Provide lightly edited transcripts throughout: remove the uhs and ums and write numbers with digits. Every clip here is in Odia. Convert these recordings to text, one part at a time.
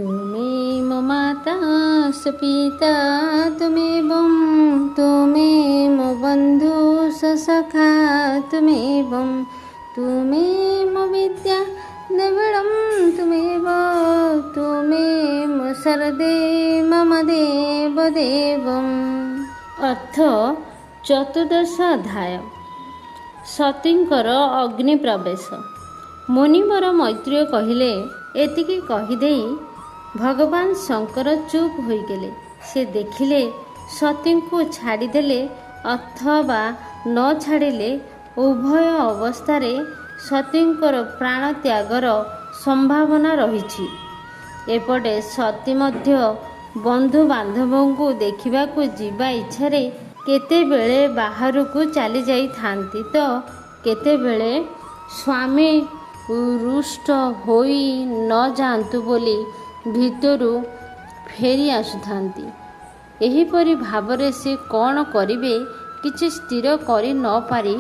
तुमेव माता स पिता तुमेवं तुमेव बन्धु स सखा तुमेव विद्या द्रविडं तुमेव शरदे मम देवदेवम्। अर्थ चतुर्दश अध्याय। सतींकर अग्नि प्रवेश। मुनिवर मैत्रेय कहिले एतिकी कहिदेई भगवान शंकर चुप होइगले। से देखिले सती को छाड़ीदेले अथवा न छाड़िले उभय अवस्था सतींकर प्राण त्यागर संभावना रही। एपटे सती मध्य बंधु बांधवों को देखा जीवा इच्छारे केतेबेले बाहरକୁ चली जाई थांती तो केतेबेले स्वामी रुष्ट होई न जातु बोली भितरु फेरी आसुथांती। एहीपरि भावरे से कौन करिवे किछि स्थिर करि न पारि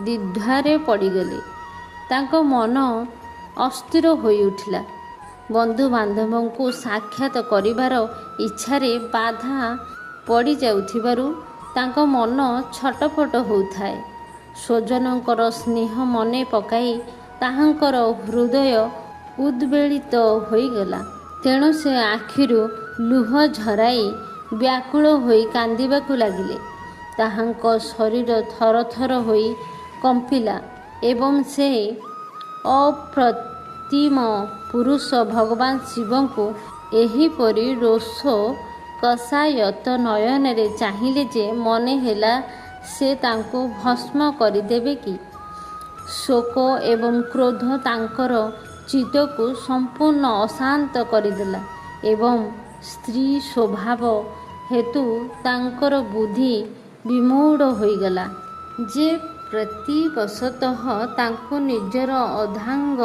द्विधारे पड़ीगले। तांको मन अस्थिर होई उठिला। बंधु बांधवों को साक्षात करिवार इच्छारे बाधा पड़ी जाउथिबारु तांको मन छटपट होउथाए। स्वजनकर स्नेह मने पकाई ताहांकर हृदय उद्वेलित होईगला। तेणु से आखिरु लुह झराई व्याकुल होई कांदिबाकु लागिले। ताहांको शरीर थर थर होई कंपिला एवं से अप्रतिम पुरुष भगवान शिव को एहीपरि रोष कषायत नयन रे चाहिले जे मने हेला से तांको भस्म करिदेबे कि। शोक एवं क्रोध तांकर चित्त को संपूर्ण अशांत करदेला एवं स्त्री स्वभाव हेतु तांकर बुद्धि विमूढ़ होईगला। जे प्रतिवशतः तांको निजर अधांग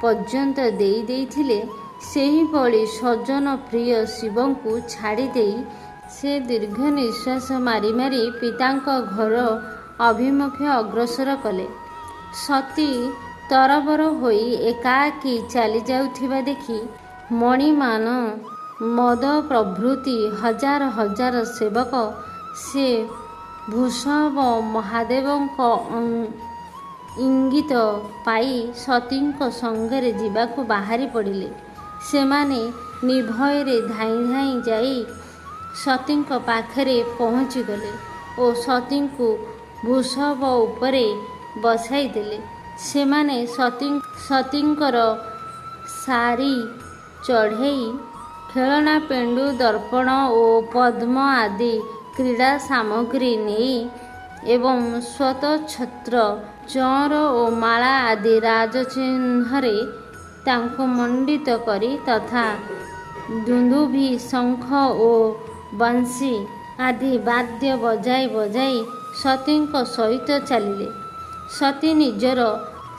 पर्यंत देई देइथिले सेही भली सज्जन प्रिय शिव को छाड़ी देई से दीर्घ निश्वास मारी मारी पितांक घर अभिमुखे अग्रसर कले। सती तरबर होई एकाकी चली जाउथिबा देखि मणिमान मद प्रभृति हजार हजार सेवक से भूषव महादेवଙ୍କ इंगित पाई सतीଙ୍କ संगरे जीवाकु बाहरी पड़िले। सेमाने निर्भୟରେ धाई धाई जाई सतीଙ୍କ पाखरे पहुँची गले और सतीଙ୍କୁ भूषव उपरे बसाई देले। सेमाने सतींकर सारी चढ़ेई खेलना पेंडु दर्पण और पद्म आदि क्रीड़ा सामग्री नहीं एवं स्वत छत्र चौर और माला आदि राजचिह्न तांको मंडित करी तथा दुंदुभि शंख और बंशी आदि वाद्य बजाई बजाई सतींक सहित चलिले। सती निजर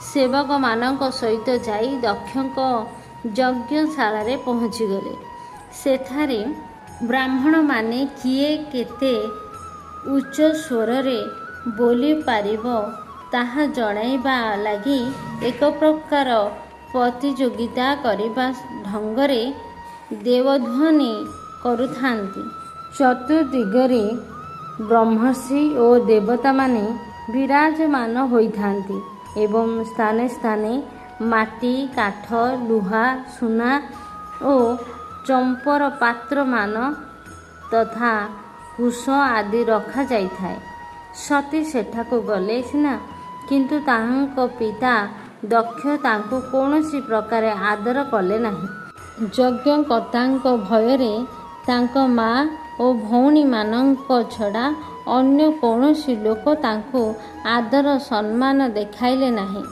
सेवक मानक सहित जाई दक्षक यज्ञशाला रे पहुँची गले। सेठारे ब्राह्मण माने किए केते उच्च स्वर रे बोली पारिबो ताहा जणाइबा लागि एक प्रकार प्रतियोगिता करिबा ढंगरे देवध्वनि करुथांती। चतुर्दिगरे ब्रह्मर्षि और देवता माने विराजमान होइथांती एवं स्थाने स्थाने माटी काठ लुहा सुना और चंपर पात्र मान तथा कुश आदि रखा जाइथाए। सती सेठाको गले सिना किंतु ताहांको पिता दक्ष तांको कौनसी प्रकार आदर कले नाही। यज्ञकर्तांको भୟରେ तांको माँ और भौणी मानंको छड़ा अन्य कौनसी लोक तांको आदर सम्मान देखाइले नाही।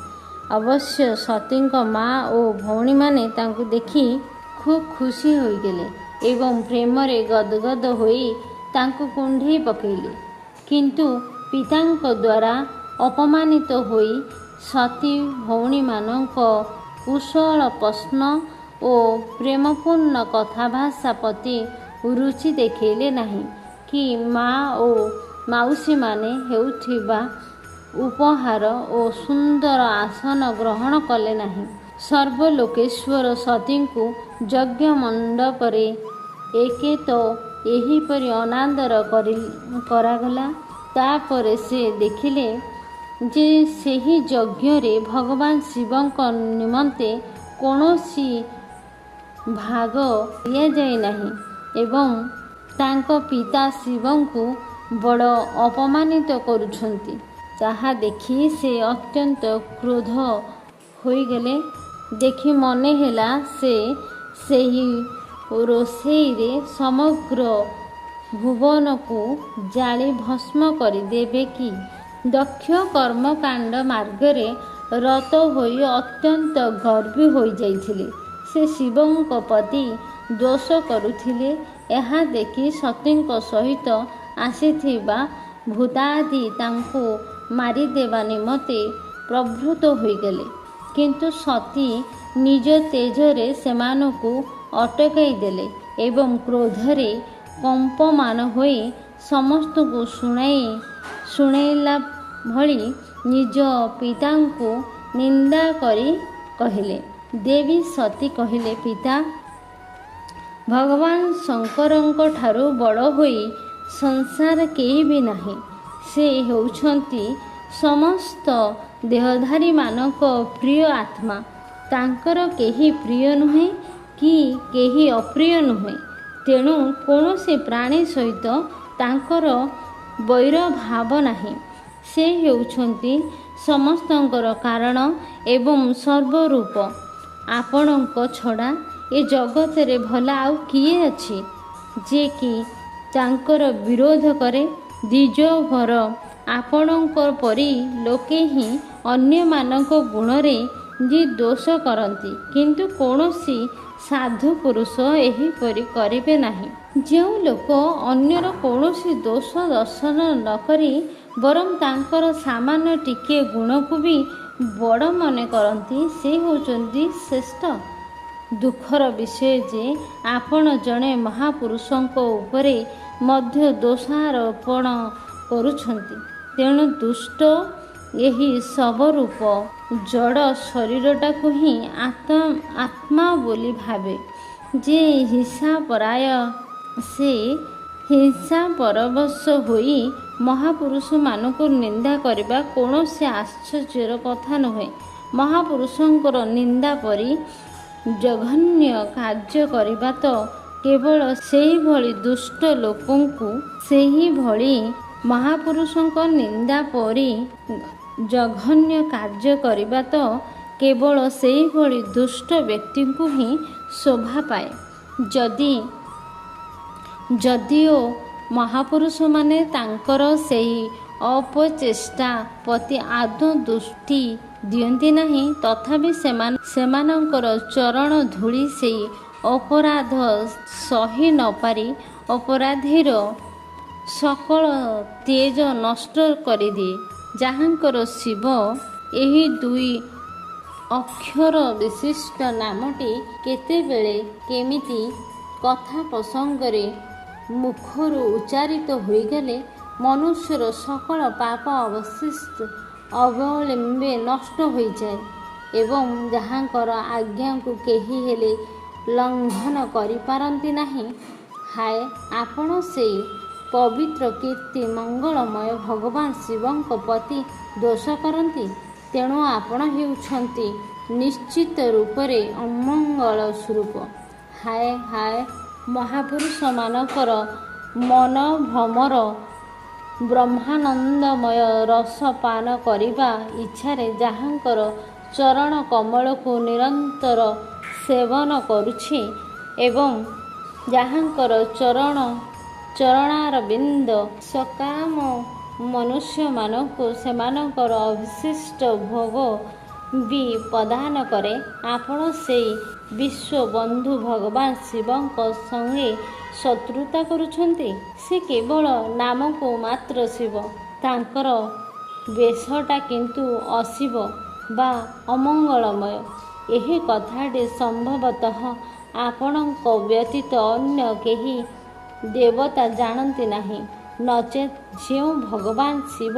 अवश्य सतींको माँ और भौणी माने तांको देखि खूब खुशी होइगले एवं प्रेम रे गदगद होई तांको कुंढेई पकेइले। किंतु पितांक द्वारा अपमानित होई सती भौणी मानंको कुशल प्रश्न और प्रेमपूर्ण कथाभाषा प्रति रुचि देखैले नाही कि माँ और माउसी माने हेउथिबा उपहार और सुंदर आसन ग्रहण कले नाही। ସର୍ବଲୋକେଶ୍ୱର ସତୀଙ୍କୁ ଯଜ୍ଞ ମଣ୍ଡପରେ ଏକେ ତ ଏହିପରି ଅନାଦର କରାଗଲା। ତାପରେ ସେ ଦେଖିଲେ ଯେ ସେହି ଯଜ୍ଞରେ ଭଗବାନ ଶିବଙ୍କ ନିମନ୍ତେ କୌଣସି ଭାଗ ଦିଆଯାଇ ନାହିଁ ଏବଂ ତାଙ୍କ ପିତା ଶିବଙ୍କୁ ବଡ଼ ଅପମାନିତ କରୁଛନ୍ତି। ତାହା ଦେଖି ସେ ଅତ୍ୟନ୍ତ କ୍ରୋଧ ହୋଇଗଲେ। ଦେଖି ମନେ ହେଲା ସେ ସେହି ରୋଷେଇରେ ସମଗ୍ର ଭୁବନକୁ ଜାଳି ଭସ୍ମ କରିଦେବେ କି। ଦକ୍ଷ କର୍ମକାଣ୍ଡ ମାର୍ଗରେ ରତ ହୋଇ ଅତ୍ୟନ୍ତ ଗର୍ବୀ ହୋଇଯାଇଥିଲେ। ସେ ଶିବଙ୍କ ପ୍ରତି ଦୋଷ କରୁଥିଲେ। ଏହା ଦେଖି ସତୀଙ୍କ ସହିତ ଆସିଥିବା ଭୂତାଦି ତାଙ୍କୁ ମାରିଦେବା ନିମନ୍ତେ ପ୍ରବୃତ୍ତ ହୋଇଗଲେ। କିନ୍ତୁ ସତୀ ନିଜ ତେଜରେ ସେମାନଙ୍କୁ ଅଟକାଇ ଦେଲେ ଏବଂ କ୍ରୋଧରେ କମ୍ପମାନ ହୋଇ ସମସ୍ତଙ୍କୁ ଶୁଣାଇଲା ଭଳି ନିଜ ପିତାଙ୍କୁ ନିନ୍ଦା କରି କହିଲେ। ଦେବୀ ସତୀ କହିଲେ, ପିତା, ଭଗବାନ ଶଙ୍କରଙ୍କ ଠାରୁ ବଡ଼ ହୋଇ ସଂସାର କେହି ବି ନାହିଁ। ସେ ହେଉଛନ୍ତି ସମସ୍ତ ଦେହଧାରୀମାନଙ୍କ ପ୍ରିୟ ଆତ୍ମା। ତାଙ୍କର କେହି ପ୍ରିୟ ନୁହେଁ କି କେହି ଅପ୍ରିୟ ନୁହେଁ। ତେଣୁ କୌଣସି ପ୍ରାଣୀ ସହିତ ତାଙ୍କର ବୈର ଭାବ ନାହିଁ। ସେ ହେଉଛନ୍ତି ସମସ୍ତଙ୍କର କାରଣ ଏବଂ ସର୍ବରୂପ। ଆପଣଙ୍କ ଛଡ଼ା ଏ ଜଗତରେ ଭଲ ଆଉ କିଏ ଅଛି ଯେ କି ତାଙ୍କର ବିରୋଧ କରେ? ଦ୍ୱିଜବର, ଆପଣଙ୍କ ପରି ଲୋକେ ହିଁ ଅନ୍ୟମାନଙ୍କ ଗୁଣରେ ଯେ ଦୋଷ କରନ୍ତି, କିନ୍ତୁ କୌଣସି ସାଧୁ ପୁରୁଷ ଏହିପରି କରିବେ ନାହିଁ। ଯେଉଁ ଲୋକ ଅନ୍ୟର କୌଣସି ଦୋଷ ଦର୍ଶନ ନ କରି ବରଂ ତାଙ୍କର ସାମାନ୍ୟ ଟିକିଏ ଗୁଣକୁ ବି ବଡ଼ ମନେ କରନ୍ତି, ସେ ହେଉଛନ୍ତି ଶ୍ରେଷ୍ଠ। ଦୁଃଖର ବିଷୟ ଯେ ଆପଣ ଜଣେ ମହାପୁରୁଷଙ୍କ ଉପରେ ମଧ୍ୟ ଦୋଷାରୋପଣ କରୁଛନ୍ତି। ତେଣୁ ଦୁଷ୍ଟ ଏହି ଶବରୂପ ଜଡ଼ ଶରୀରଟାକୁ ହିଁ ଆତ୍ମା ବୋଲି ଭାବେ ଯେ ହିଂସାପରାୟ, ସେ ହିଂସା ପରବଶ ହୋଇ ମହାପୁରୁଷମାନଙ୍କୁ ନିନ୍ଦା କରିବା କୌଣସି ଆଶ୍ଚର୍ଯ୍ୟର କଥା ନୁହେଁ। ମହାପୁରୁଷଙ୍କର ନିନ୍ଦା ପରି ଜଘନ୍ୟ କାର୍ଯ୍ୟ କରିବା ତ କେବଳ ସେହିଭଳି ଦୁଷ୍ଟ ଲୋକଙ୍କୁ, ସେହିଭଳି ମହାପୁରୁଷଙ୍କ ନିନ୍ଦା ପରି ଜଘନ୍ୟ କାର୍ଯ୍ୟ କରିବା ତ କେବଳ ସେହିଭଳି ଦୁଷ୍ଟ ବ୍ୟକ୍ତିଙ୍କୁ ହିଁ ଶୋଭା ପାଏ। ଯଦିଓ ମହାପୁରୁଷମାନେ ତାଙ୍କର ସେହି ଅପଚେଷ୍ଟା ପ୍ରତି ଆଦୌ ଦୃଷ୍ଟି ଦିଅନ୍ତି ନାହିଁ, ତଥାପି ସେମାନଙ୍କର ଚରଣ ଧୂଳି ସେହି ଅପରାଧ ସହି ନପାରି ଅପରାଧୀର ସକଳ ତେଜ ନଷ୍ଟ କରିଦିଏ। ଯାହାଙ୍କର ଶିବ ଏହି ଦୁଇ ଅକ୍ଷର ବିଶିଷ୍ଟ ନାମଟି କେତେବେଳେ କେମିତି କଥା ପ୍ରସଙ୍ଗରେ ମୁଖରୁ ଉଚ୍ଚାରିତ ହୋଇଗଲେ ମନୁଷ୍ୟର ସକଳ ପାପ ଅବଲମ୍ବେ ନଷ୍ଟ ହୋଇଯାଏ ଏବଂ ଯାହାଙ୍କର ଆଜ୍ଞାକୁ କେହି ହେଲେ ଲଙ୍ଘନ କରିପାରନ୍ତି ନାହିଁ। ହାୟ, ଆପଣ ସେଇ ପବିତ୍ର କୀର୍ତ୍ତି ମଙ୍ଗଳମୟ ଭଗବାନ ଶିବଙ୍କ ପ୍ରତି ଦୋଷ କରନ୍ତି। ତେଣୁ ଆପଣ ହେଉଛନ୍ତି ନିଶ୍ଚିତ ରୂପରେ ଅମଙ୍ଗଳ ସ୍ୱରୂପ। ହାୟ ହାୟ, ମହାପୁରୁଷମାନଙ୍କର ମନଭ୍ରମର ବ୍ରହ୍ମାନନ୍ଦମୟ ରସ ପାନ କରିବା ଇଚ୍ଛାରେ ଯାହାଙ୍କର ଚରଣ କମଳକୁ ନିରନ୍ତର ସେବନ କରୁଛି ଏବଂ ଯାହାଙ୍କର ଚରଣାରବିନ୍ଦ ସକାମ ମନୁଷ୍ୟମାନଙ୍କୁ ସେମାନଙ୍କର ଅଭିଷିଷ୍ଟ ଭୋଗ ବି ପ୍ରଦାନ କରେ, ଆପଣ ସେଇ ବିଶ୍ୱବନ୍ଧୁ ଭଗବାନ ଶିବଙ୍କ ସଙ୍ଗେ ଶତ୍ରୁତା କରୁଛନ୍ତି। ସେ କେବଳ ନାମକୁ ମାତ୍ର ଶିବ, ତାଙ୍କର ବେଶଟା କିନ୍ତୁ ଅଶିବ ବା ଅମଙ୍ଗଳମୟ। ଏହି କଥାଟି ସମ୍ଭବତଃ ଆପଣଙ୍କ ବ୍ୟତୀତ ଅନ୍ୟ କେହି ଦେବତା ଜାଣନ୍ତି ନାହିଁ। ନଚେତ୍ ଯେଉଁ ଭଗବାନ ଶିବ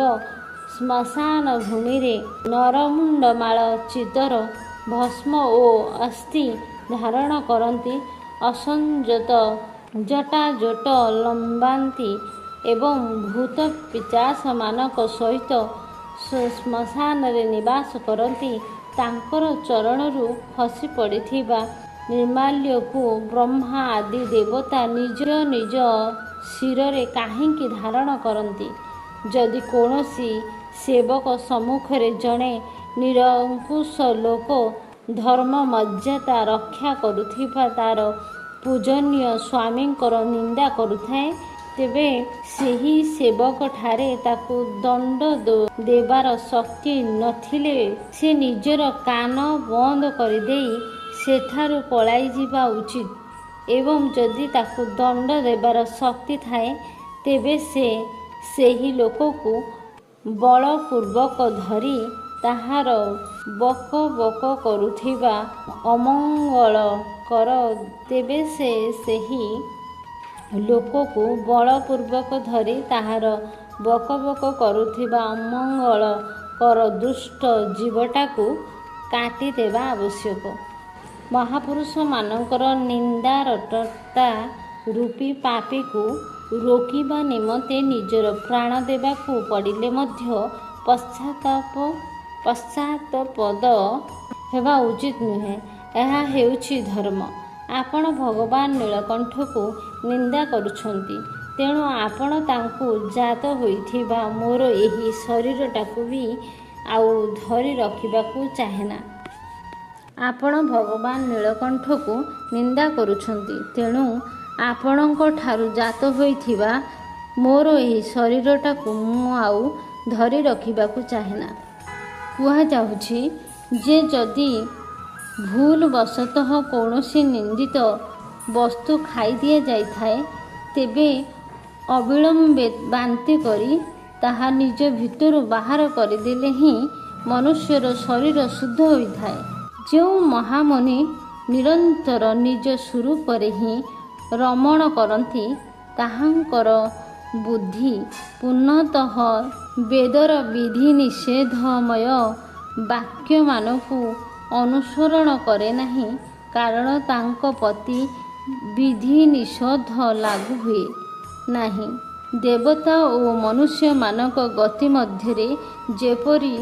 ଶ୍ମଶାନ ଭୂମିରେ ନରମୁଣ୍ଡମାଳ ଚିତର ଭସ୍ମ ଓ ଅସ୍ଥି ଧାରଣ କରନ୍ତି, ଅସଂଯତ ଜଟାଜଟ ଲମ୍ବାନ୍ତି ଏବଂ ଭୂତ ପିଶାଚମାନଙ୍କ ସହିତ ଶ୍ମଶାନରେ ନିବାସ କରନ୍ତି, ତାଙ୍କର ଚରଣରୁ ଖସି ପଡ଼ିଥିବା ନିର୍ମାଲ୍ୟକୁ ବ୍ରହ୍ମା ଆଦି ଦେବତା ନିଜ ନିଜ ଶିରରେ କାହିଁକି ଧାରଣ କରନ୍ତି? ଯଦି କୌଣସି ସେବକ ସମ୍ମୁଖରେ ଜଣେ ନିରଙ୍କୁଶ ଲୋକ ଧର୍ମ ମର୍ଯ୍ୟାଦା ରକ୍ଷା କରୁଥିବା ତା'ର ପୂଜନୀୟ ସ୍ୱାମୀଙ୍କର ନିନ୍ଦା କରୁଥାଏ, ତେବେ ସେହି ସେବକଠାରେ ତାକୁ ଦଣ୍ଡ ଦେବାର ଶକ୍ତି ନଥିଲେ ସେ ନିଜର କାନ ବନ୍ଦ କରିଦେଇ ସେଠାରୁ ପଳାଇଯିବା ଉଚିତ ଏବଂ ଯଦି ତାକୁ ଦଣ୍ଡ ଦେବାର ଶକ୍ତି ଥାଏ ତେବେ ସେ ସେହି ଲୋକକୁ ବଳପୂର୍ବକ ଧରି ତାହାର ବକ ବକ କରୁଥିବା ଅମଙ୍ଗଳ ତେବେ ସେ ସେହି ଲୋକକୁ ବଳପୂର୍ବକ ଧରି ତାହାର ବକ ବକ କରୁଥିବା ଅମଙ୍ଗଳକର ଦୁଷ୍ଟ ଜୀବଟାକୁ କାଟିଦେବା ଆବଶ୍ୟକ। ମହାପୁରୁଷମାନଙ୍କର ନିନ୍ଦାରଟତା ରୂପୀ ପାପୀକୁ ରୋକିବା ନିମନ୍ତେ ନିଜର ପ୍ରାଣ ଦେବାକୁ ପଡ଼ିଲେ ମଧ୍ୟ ପଶ୍ଚାତପଦ ହେବା ଉଚିତ ନୁହେଁ। ଏହା ହେଉଛି ଧର୍ମ। ଆପଣ ଭଗବାନ ନୀଳକଣ୍ଠକୁ ନିନ୍ଦା କରୁଛନ୍ତି, ତେଣୁ ଆପଣ ତାଙ୍କୁ ଜାତ ହୋଇଥିବା ମୋର ଏହି ଶରୀରଟାକୁ ବି ଆଉ ଧରି ରଖିବାକୁ ଚାହେଁନା। ଆପଣ ଭଗବାନ ନୀଳକଣ୍ଠକୁ ନିନ୍ଦା କରୁଛନ୍ତି, ତେଣୁ ଆପଣଙ୍କ ଠାରୁ ଜାତ ହୋଇଥିବା ମୋର ଏହି ଶରୀରଟାକୁ ମୁଁ ଆଉ ଧରି ରଖିବାକୁ ଚାହେଁନା। କୁହାଯାଉଛି ଯେ ଯଦି ଭୁଲ ବଶତଃ କୌଣସି ନିନ୍ଦିତ ବସ୍ତୁ ଖାଇ ଦିଆଯାଇଥାଏ, ତେବେ ଅବିଳମ୍ବେ ବାନ୍ତି କରି ତାହା ନିଜ ଭିତରୁ ବାହାର କରିଦେଲେ ହିଁ ମନୁଷ୍ୟର ଶରୀର ଶୁଦ୍ଧ ହୋଇଥାଏ। ଯେଉଁ ମହାମୁନି ନିରନ୍ତର ନିଜ ସ୍ୱରୂପରେ ହିଁ ରମଣ କରନ୍ତି, ତାହାଙ୍କର ବୁଦ୍ଧି ପୂର୍ଣ୍ଣତଃ ବେଦର ବିଧି ନିଷେଧମୟ ବାକ୍ୟମାନଙ୍କୁ ଅନୁସରଣ କରେ ନାହିଁ, କାରଣ ତାଙ୍କ ପ୍ରତି ବିଧି ନିଷେଧ ଲାଗୁ ହୁଏ ନାହିଁ। ଦେବତା ଓ ମନୁଷ୍ୟମାନଙ୍କ ଗତି ମଧ୍ୟରେ ଯେପରି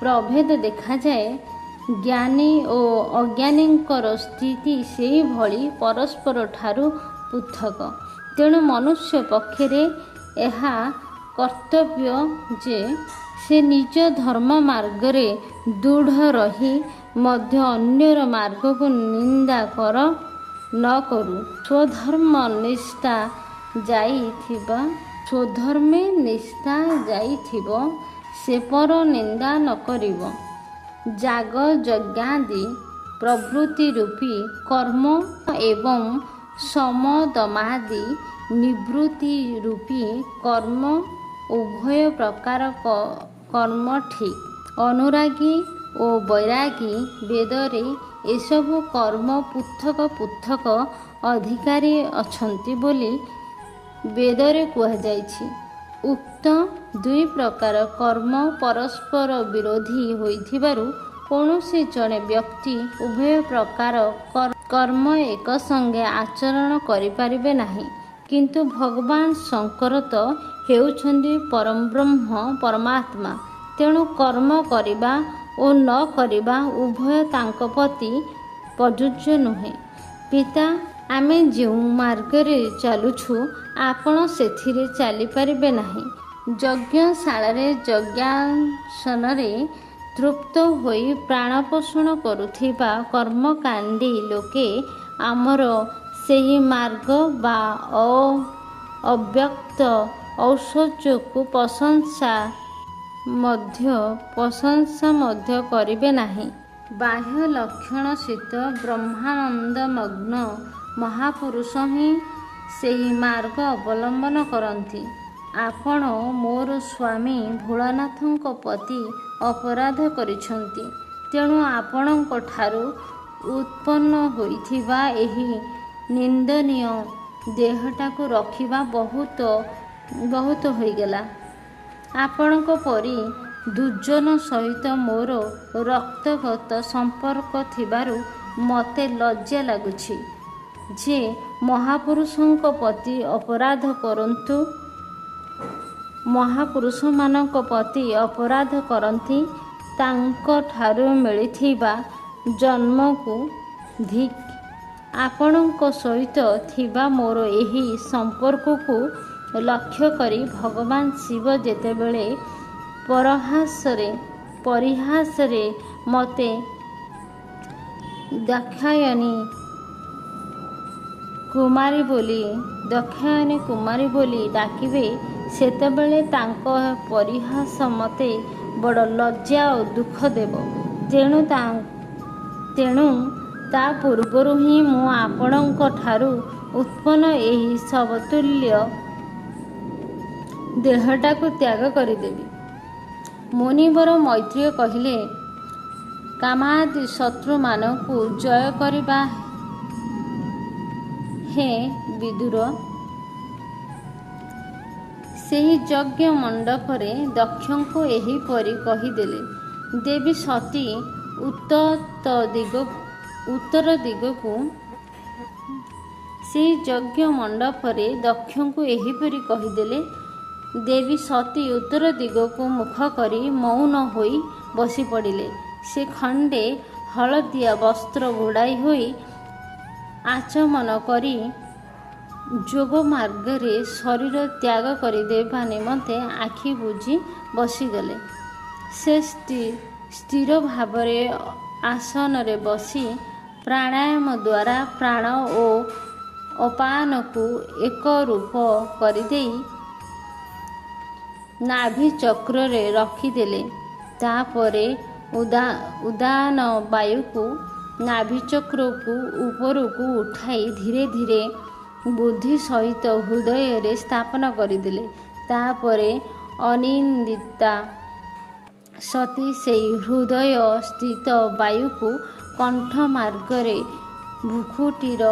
ପ୍ରଭେଦ ଦେଖାଯାଏ, ଜ୍ଞାନୀ ଓ ଅଜ୍ଞାନୀଙ୍କର ସ୍ଥିତି ସେହିଭଳି ପରସ୍ପର ଠାରୁ ପୃଥକ। ତେଣୁ ମନୁଷ୍ୟ ପକ୍ଷରେ ଏହା କର୍ତ୍ତବ୍ୟ ଯେ ସେ ନିଜ ଧର୍ମ ମାର୍ଗରେ ଦୃଢ଼ ରହି ମଧ୍ୟ ଅନ୍ୟର ମାର୍ଗକୁ ନିନ୍ଦା ନ କରୁ। ସ୍ୱଧର୍ମେ ନିଷ୍ଠା ଯାଇଥିବ ସେ ପର ନିନ୍ଦା ନ କରିବ। ଯାଗ ଯଜ୍ଞାଦି ପ୍ରବୃତ୍ତି ରୂପୀ କର୍ମ ଏବଂ ସମଦମାଦି ନିବୃତ୍ତି ରୂପୀ କର୍ମ ଉଭୟ ପ୍ରକାର କର୍ମ ଠିକ୍। ଅନୁରାଗୀ ଓ ବୈରାଗୀ ବେଦରେ ଏସବୁ କର୍ମ ପୃଥକ ପୃଥକ ଅଧିକାରୀ ଅଛନ୍ତି ବୋଲି ବେଦରେ କୁହାଯାଇଛି। ଉକ୍ତ ଦୁଇ ପ୍ରକାର କର୍ମ ପରସ୍ପର ବିରୋଧୀ ହୋଇଥିବାରୁ କୌଣସି ଜଣେ ବ୍ୟକ୍ତି ଉଭୟ ପ୍ରକାର କର୍ମ ଏକ ସଙ୍ଗେ ଆଚରଣ କରିପାରିବେ ନାହିଁ। କିନ୍ତୁ ଭଗବାନ ଶଙ୍କର ତ ହେଉଛନ୍ତି ପରଂବ୍ରହ୍ମ ପରମାତ୍ମା, ତେଣୁ କର୍ମ କରିବା ଓ ନ କରିବା ଉଭୟ ତାଙ୍କ ପ୍ରତି ପ୍ରଯୁଜ୍ୟ ନୁହେଁ। ପିତା, ଆମେ ଯେଉଁ ମାର୍ଗରେ ଚାଲୁଛୁ ଆପଣ ସେଥିରେ ଚାଲିପାରିବେ ନାହିଁ। ଯଜ୍ଞଶାଳାରେ ଯଜ୍ଞାସନରେ ତୃପ୍ତ ହୋଇ ପ୍ରାଣପୋଷଣ କରୁଥିବା କର୍ମକାଣ୍ଡୀ ଲୋକେ ଆମର ସେହି ମାର୍ଗ ବା ଅବ୍ୟକ୍ତ ଐଶ୍ୱର୍ଯ୍ୟକୁ ପ୍ରଶଂସା ମଧ୍ୟ କରିବେ ନାହିଁ। ବାହ୍ୟ ଲକ୍ଷଣସିତ ବ୍ରହ୍ମାନନ୍ଦମଗ୍ନ ମହାପୁରୁଷ ହିଁ ସେହି ମାର୍ଗ ଅବଲମ୍ବନ କରନ୍ତି। ଆପଣ ମୋର ସ୍ୱାମୀ ଭୋଳାନାଥଙ୍କ ପ୍ରତି ଅପରାଧ କରିଛନ୍ତି, ତେଣୁ ଆପଣଙ୍କ ଠାରୁ ଉତ୍ପନ୍ନ ହୋଇଥିବା ଏହି ନିନ୍ଦନୀୟ ଦେହଟାକୁ ରଖିବା ବହୁତ ହୋଇଗଲା। ଆପଣଙ୍କ ପରି ଦୁର୍ଜନ ସହିତ ମୋର ରକ୍ତଗତ ସମ୍ପର୍କ ଥିବାରୁ ମୋତେ ଲଜ୍ଜା ଲାଗୁଛି ଯେ ମହାପୁରୁଷଙ୍କ ପ୍ରତି ଅପରାଧ କରନ୍ତୁ। ମହାପୁରୁଷମାନଙ୍କ ପ୍ରତି ଅପରାଧ କରନ୍ତି ତାଙ୍କଠାରୁ ମିଳିଥିବା ଜନ୍ମକୁ ଧିକ୍। ଆପଣଙ୍କ ସହିତ ଥିବା ମୋର ଏହି ସମ୍ପର୍କକୁ ଲକ୍ଷ୍ୟ କରି ଭଗବାନ ଶିବ ଯେତେବେଳେ ପରିହାସରେ ମୋତେ ଦାକ୍ଷାୟଣୀ କୁମାରୀ ବୋଲି ଡାକିବେ ସେତେବେଳେ ତାଙ୍କ ପରିହାସ ମୋତେ ବଡ଼ ଲଜ୍ଜା ଓ ଦୁଃଖ ଦେବ। ତେଣୁ ତା ପୂର୍ବରୁ ହିଁ ମୁଁ ଆପଣଙ୍କ ଠାରୁ ଉତ୍ପନ୍ନ ଏହି ସମତୁଲ୍ୟ ଦେହଟାକୁ ତ୍ୟାଗ କରିଦେବି। ମୁନିବର ମୈତ୍ରେୟ କହିଲେ, କାମାଦି ଶତ୍ରୁମାନଙ୍କୁ ଜୟ କରିବା ହେ ବିଦୁର। ସେହି ଯଜ୍ଞ ମଣ୍ଡପରେ ଦକ୍ଷଙ୍କୁ ଏହିପରି କହିଦେଲେ। ଦେବୀ ସତୀ ଉତ୍ତର ଦିଗକୁ ସେହି ଯଜ୍ଞ ମଣ୍ଡପରେ ଦକ୍ଷଙ୍କୁ ଏହିପରି କହିଦେଲେ। ଦେବୀ ସତୀ ଉତ୍ତର ଦିଗକୁ ମୁଖ କରି ମୌନ ହୋଇ ବସିପଡ଼ିଲେ। ସେ ଖଣ୍ଡେ ହଳଦିଆ ବସ୍ତ୍ର ଘୋଡ଼ାଇ ହୋଇ ଆଚମନ କରି ଯୋଗ ମାର୍ଗରେ ଶରୀର ତ୍ୟାଗ କରିଦେବା ନିମନ୍ତେ ଆଖି ବୁଜି ବସିଗଲେ। ସେ ସ୍ଥିର ଭାବରେ ଆସନରେ ବସି ପ୍ରାଣାୟାମ ଦ୍ୱାରା ପ୍ରାଣ ଓ ଅପାନକୁ ଏକରୂପ କରିଦେଇ ନାଭି ଚକ୍ରରେ ରଖିଦେଲେ। ତାପରେ ଉଦାନ ବାୟୁକୁ ନାଭିଚକ୍ରକୁ ଉପରକୁ ଉଠାଇ ଧୀରେ ଧୀରେ ବୁଦ୍ଧି ସହିତ ହୃଦୟରେ ସ୍ଥାପନ କରିଦେଲେ। ତାପରେ ଅନିନ୍ଦିତା ସତୀ ସେହି ହୃଦୟ ସ୍ଥିତ ବାୟୁକୁ କଣ୍ଠ ମାର୍ଗରେ ଭୃକୁଟିର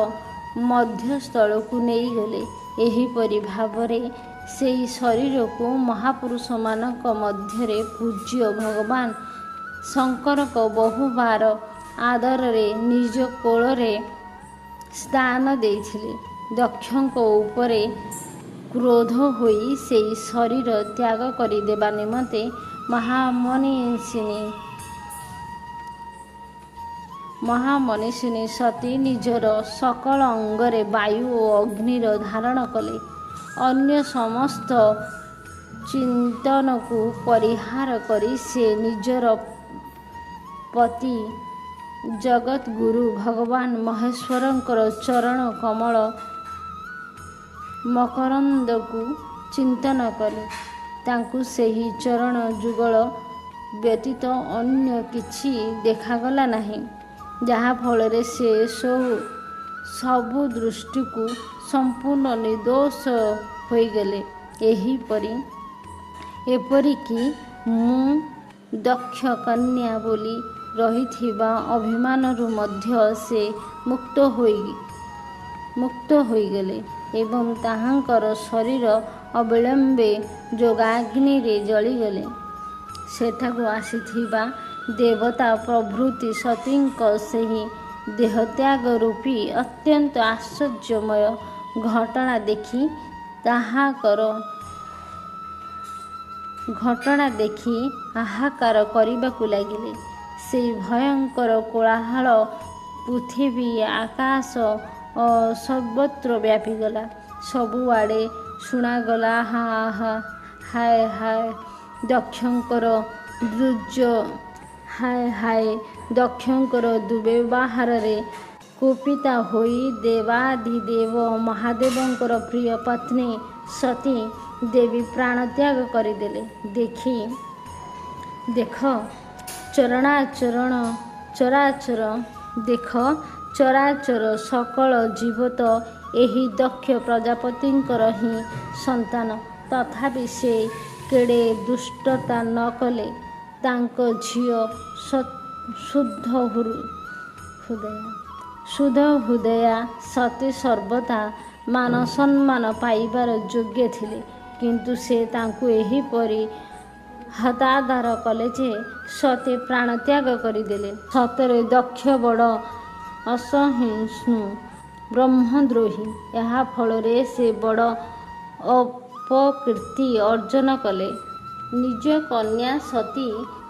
ମଧ୍ୟସ୍ଥଳକୁ ନେଇଗଲେ। ଏହିପରି ଭାବରେ ସେହି ଶରୀରକୁ ମହାପୁରୁଷମାନଙ୍କ ମଧ୍ୟରେ ପୂଜ୍ୟ ଭଗବାନ ଶଙ୍କରଙ୍କ ବହୁବାର ଆଦରରେ ନିଜ କୋଳରେ ସ୍ଥାନ ଦେଇଥିଲେ। ଦକ୍ଷଙ୍କ ଉପରେ କ୍ରୋଧ ହୋଇ ସେହି ଶରୀର ତ୍ୟାଗ କରିଦେବା ନିମନ୍ତେ ମହାମନୀଷିଣୀ ସତୀ ନିଜର ସକଳ ଅଙ୍ଗରେ ବାୟୁ ଓ ଅଗ୍ନିର ଧାରଣ କଲେ। ଅନ୍ୟ ସମସ୍ତ ଚିନ୍ତନକୁ ପରିହାର କରି ସେ ନିଜର ପତି ଜଗଦ୍ଗୁରୁ ଭଗବାନ ମହେଶ୍ୱରଙ୍କର ଚରଣ କମଳ ମକରନ୍ଦକୁ ଚିନ୍ତନ କଲେ। ତାଙ୍କୁ ସେହି ଚରଣ ଯୁଗଳ ବ୍ୟତୀତ ଅନ୍ୟ କିଛି ଦେଖାଗଲା ନାହିଁ, ଯାହାଫଳରେ ସେ ସବୁ ଦୃଷ୍ଟିକୁ ସମ୍ପୂର୍ଣ୍ଣ ନିର୍ଦୋଷ ହୋଇଗଲେ। ଏପରିକି ମୁଁ ଦକ୍ଷ କନ୍ୟା ବୋଲି ରହିଥିବା ଅଭିମାନରୁ ମଧ୍ୟ ସେ ମୁକ୍ତ ହୋଇଗଲେ ଏବଂ ତାହାଙ୍କର ଶରୀର ଅବିଳମ୍ବେ ଯୋଗାଗ୍ନିରେ ଜଳିଗଲେ। ସେଠାକୁ ଆସିଥିବା ଦେବତା ପ୍ରଭୃତି ସତୀଙ୍କ ସେହି ଦେହତ୍ୟାଗ ରୂପୀ ଅତ୍ୟନ୍ତ ଆଶ୍ଚର୍ଯ୍ୟମୟ ଘଟଣା ଦେଖି ହାହାକାର କରିବାକୁ ଲାଗିଲେ। ସେହି ଭୟଙ୍କର କୋଳାହଳ ପୃଥିବୀ ଆକାଶ ସର୍ବତ୍ର ବ୍ୟାପିଗଲା। ସବୁଆଡ଼େ ଶୁଣାଗଲା ହାୟ ହାୟ ଦକ୍ଷଙ୍କର ଦୁର୍ବ୍ୟବହାରରେ କୁପିତା ହୋଇ ଦେବାଧିଦେବ ମହାଦେବଙ୍କର ପ୍ରିୟ ପତ୍ନୀ ସତୀ ଦେବୀ ପ୍ରାଣତ୍ୟାଗ କରିଦେଲେ। ଦେଖ ଚରାଚର ସକଳ ଜୀବ ତ ଏହି ଦକ୍ଷ ପ୍ରଜାପତିଙ୍କର ହିଁ ସନ୍ତାନ। ତଥାପି ସେ କେଡ଼େ ଦୁଷ୍ଟତା ନ କଲେ। ତାଙ୍କ ଝିଅ ଶୁଦ୍ଧ ହୃଦୟା ସତୀ ସର୍ବଦା ମାନ ସମ୍ମାନ ପାଇବାର ଯୋଗ୍ୟ ଥିଲେ, କିନ୍ତୁ ସେ ତାଙ୍କୁ ଏହିପରି ହତାଦାର କଲେ ଯେ ସତେ ପ୍ରାଣତ୍ୟାଗ କରିଦେଲେ। ସତରେ ଦକ୍ଷ ବଡ଼ ଅସହିଷ୍ଣୁ ବ୍ରହ୍ମଦ୍ରୋହୀ। ଏହା ଫଳରେ ସେ ବଡ଼ ଅପକୀର୍ତ୍ତି ଅର୍ଜନ କଲେ। ନିଜ କନ୍ୟା ସତୀ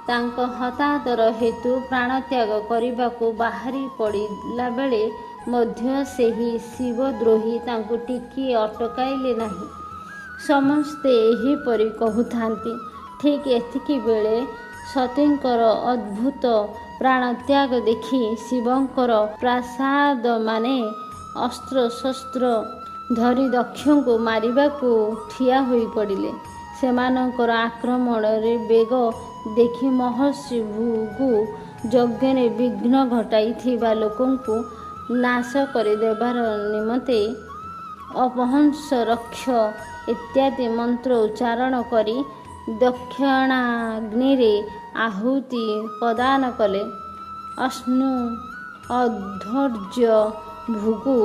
ତାଙ୍କ ହତାଦର ହେତୁ ପ୍ରାଣତ୍ୟାଗ କରିବାକୁ ବାହାରି ପଡ଼ିଲାବେଳେ ମଧ୍ୟ ସେହି ଶିବଦ୍ରୋହୀ ତାଙ୍କୁ ଟିକିଏ ଅଟକାଇଲେ ନାହିଁ। ସମସ୍ତେ ଏହିପରି କହୁଥାନ୍ତି। ଠିକ୍ ଏତିକିବେଳେ ସତୀଙ୍କର ଅଦ୍ଭୁତ ପ୍ରାଣତ୍ୟାଗ ଦେଖି ଶିବଙ୍କର ପ୍ରାସାଦମାନେ ଅସ୍ତ୍ରଶସ୍ତ୍ର ଧରି ଦକ୍ଷଙ୍କୁ ମାରିବାକୁ ଠିଆ ହୋଇପଡ଼ିଲେ। ସେମାନଙ୍କର ଆକ୍ରମଣର ବେଗ ଦେଖି ମହର୍ଷି ଭୃଗୁ ଯଜ୍ଞରେ ବିଘ୍ନ ଘଟାଇଥିବା ଲୋକଙ୍କୁ ନାଶ କରିଦେବାର ନିମନ୍ତେ ଅପହଂସ ରକ୍ଷ ଇତ୍ୟାଦି ମନ୍ତ୍ର ଉଚ୍ଚାରଣ କରି ଦକ୍ଷିଣାଗ୍ନିରେ ଆହୁତି ପ୍ରଦାନ କଲେ। ଅଶ୍ନୁ ଅଧୈର୍ଯ୍ୟ ଭୃଗୁ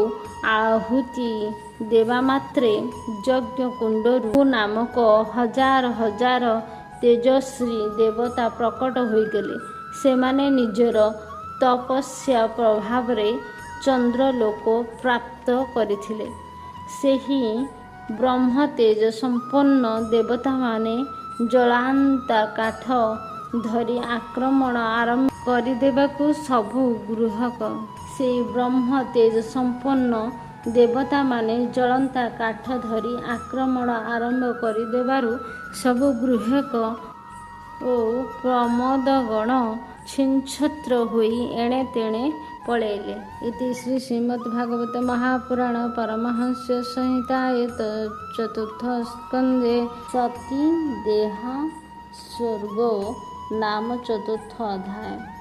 ଆହୁତି ଦେବାମାତ୍ରେ ଯଜ୍ଞକୁଣ୍ଡରୁ ନାମକ ହଜାର ହଜାର ତେଜସ୍ୱୀ ଦେବତା ପ୍ରକଟ ହୋଇଗଲେ। ସେମାନେ ନିଜର ତପସ୍ୟା ପ୍ରଭାବରେ ଚନ୍ଦ୍ରଲୋକ ପ୍ରାପ୍ତ କରିଥିଲେ। ସେହି ବ୍ରହ୍ମତେଜ ସମ୍ପନ୍ନ ଦେବତାମାନେ ଜଳନ୍ତା କାଠ ଧରି ଆକ୍ରମଣ ଆରମ୍ଭ କରିଦେବାକୁ ସବୁ ଗୃହକ। ସେହି ବ୍ରହ୍ମ ତେଜ ସମ୍ପନ୍ନ ଦେବତାମାନେ ଜଳନ୍ତା କାଠ ଧରି ଆକ୍ରମଣ ଆରମ୍ଭ କରିଦେବାରୁ ସବୁ ଗୃହକ ଓ ପ୍ରମଦଗଣ ଛିନ୍ଛତ୍ର ହୋଇ ଏଣେ ତେଣେ ପଳାଇଲେ। ଇତି ଶ୍ରୀ ଶ୍ରୀମଦ୍ଭାଗବତେ ମହାପୁରାଣ ପାରମହଂସ ସଂହିତାଏ ଚତୁର୍ଥ ସ୍କନ୍ଧେ ସତୀ ଦେହ ସ୍ୱର୍ଗୋ ନାମ ଚତୁର୍ଥ ଅଧ୍ୟାୟ।